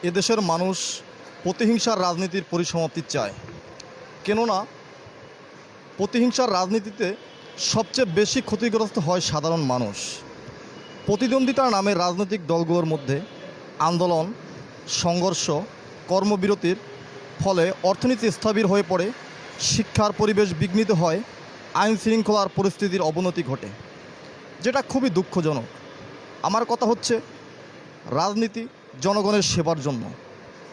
এদেশের মানুষ প্রতিহিংসার রাজনীতির পরিসমাপ্তি চায়। কেননা প্রতিহিংসার রাজনীতিতে সবচেয়ে বেশি ক্ষতিগ্রস্ত হয় সাধারণ মানুষ। প্রতিদ্বন্দ্বিতার নামে রাজনৈতিক দলগুলোর মধ্যে আন্দোলন, সংঘর্ষ, কর্মবিরতির ফলে অর্থনীতি স্থবির হয়ে পড়ে, শিক্ষার পরিবেশ বিঘ্নিত হয়, আইন শৃঙ্খলার পরিস্থিতির অবনতি ঘটে, যেটা খুবই দুঃখজনক। আমার কথা হচ্ছে, রাজনীতি জনগণের সেবার জন্য,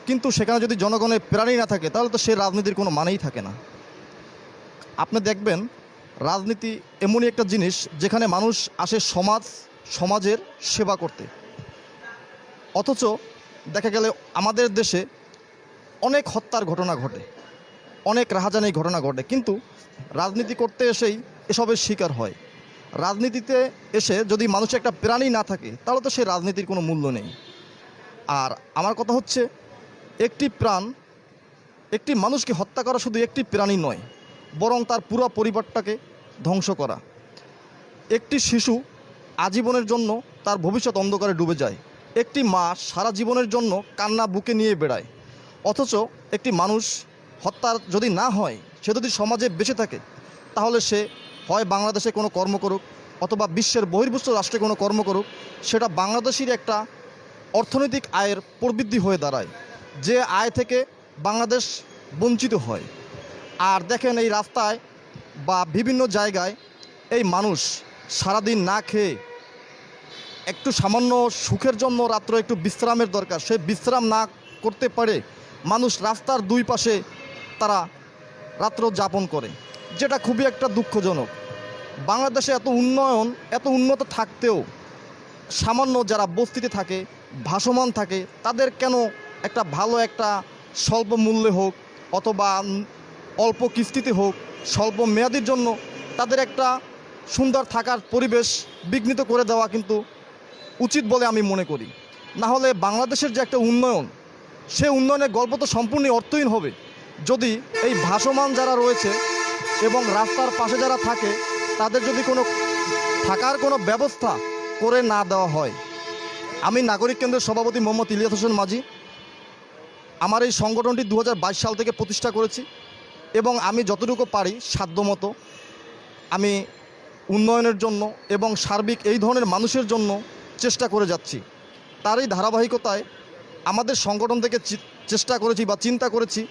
কিন্তু সেখানে যদি জনগণের প্রাণী না থাকে তাহলে তো সে রাজনীতির কোনো মানেই থাকে না। আপনি দেখবেন, রাজনীতি এমনই একটা জিনিস যেখানে মানুষ আসে সমাজের সেবা করতে, অথচ দেখা গেলে আমাদের দেশে অনেক হত্যার ঘটনা ঘটে, অনেক রাহাজানির ঘটনা ঘটে, কিন্তু রাজনীতি করতে এসেই এসবের শিকার হয়। রাজনীতিতে এসে যদি মানুষের একটা প্রাণী না থাকে তাহলে তো সেই রাজনীতির কোনো মূল্য নেই। আর আমার কথা হচ্ছে, একটি মানুষকে হত্যা করা শুধু একটি প্রাণী নয়, বরং তার পুরো পরিবারটাকে ধ্বংস করা। একটি শিশু আজীবনের জন্য তার ভবিষ্যৎ অন্ধকারে ডুবে যায়। একটি মা সারা জীবনের জন্য কান্না বুকে নিয়ে বেড়ায়। অথচ একটি মানুষ হত্যার যদি না হয়, সে যদি সমাজে বেঁচে থাকে, তাহলে সে হয় বাংলাদেশে কোনো কর্ম করুক অথবা বিশ্বের বহির্ভূত রাষ্ট্রে কোনো কর্ম করুক, সেটা বাংলাদেশের একটা অর্থনৈতিক আয়ের প্রবৃদ্ধি হয়ে দাঁড়ায়, যে আয় থেকে বাংলাদেশ বঞ্চিত হয়। আর দেখেন, এই রাস্তায় বা বিভিন্ন জায়গায় এই মানুষ সারাদিন না খেয়ে একটু সামান্য সুখের জন্য রাত্রে একটু বিশ্রামের দরকার, সে বিশ্রাম না করতে পারে মানুষ রাস্তার দুই পাশে তারা রাত্র যাপন করে, যেটা খুবই একটা দুঃখজনক। বাংলাদেশে এত উন্নত থাকতেও সামান্য যারা বস্তিতে থাকে, ভাসমান থাকে, তাদের কেন একটা ভালো একটা স্বল্প মূল্যে হোক অথবা অল্প কিস্তিতে হোক, স্বল্প মেয়াদির জন্য তাদের একটা সুন্দর থাকার পরিবেশ বিঘ্নিত করে দেওয়া কিন্তু উচিত বলে আমি মনে করি। না হলে বাংলাদেশের যে একটা উন্নয়ন, সে উন্নয়নের গল্প তো সম্পূর্ণ অর্থহীন হবে যদি এই ভাসমান যারা রয়েছে এবং রাস্তার পাশে যারা থাকে তাদের যদি থাকার কোনো ব্যবস্থা করে না দেওয়া হয়। আমি নাগরিক কেন্দ্রের সভাপতি মোহাম্মদ ইলিয়াস হোসেন মাঝি। আমার এই সংগঠনটি 2022 সাল থেকে প্রতিষ্ঠা করেছি এবং আমি যতটুকু পারি সাধ্যমতো আমি উন্নয়নের জন্য এবং সার্বিক এই ধরনের মানুষের জন্য চেষ্টা করে যাচ্ছি। তারই ধারাবাহিকতায় আমাদের সংগঠন থেকে চেষ্টা করেছি বা চিন্তা করেছি,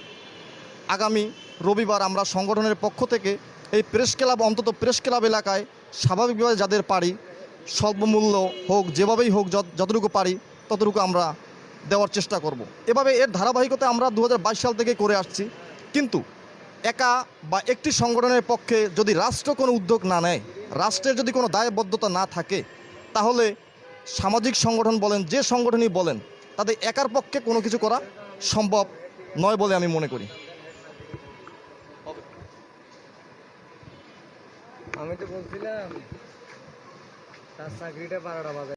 আগামী রবিবার আমরা সংগঠনের পক্ষ থেকে এই প্রেস ক্লাব এলাকায় স্বাভাবিকভাবে যাদের পারি স্বল্পমূল্য হোক, যেভাবেই হোক, যতটুকু পারি ততটুকু আমরা দেওয়ার চেষ্টা করব। এভাবে এর ধারাবাহিকতায় আমরা 2022 সাল থেকে করে আসছি। কিন্তু একা বা একটি সংগঠনের পক্ষে যদি রাষ্ট্র কোনো উদ্যোগ না নেয়, রাষ্ট্রের যদি কোনো দায়বদ্ধতা না থাকে, তাহলে সামাজিক সংগঠন বলেন, যে সংগঠনই বলেন, তাদের একার পক্ষে কোনো কিছু করা সম্ভব নয় বলে আমি মনে করি। আমি তো বলছিলাম তার চাকরিটা 12টা বাজে।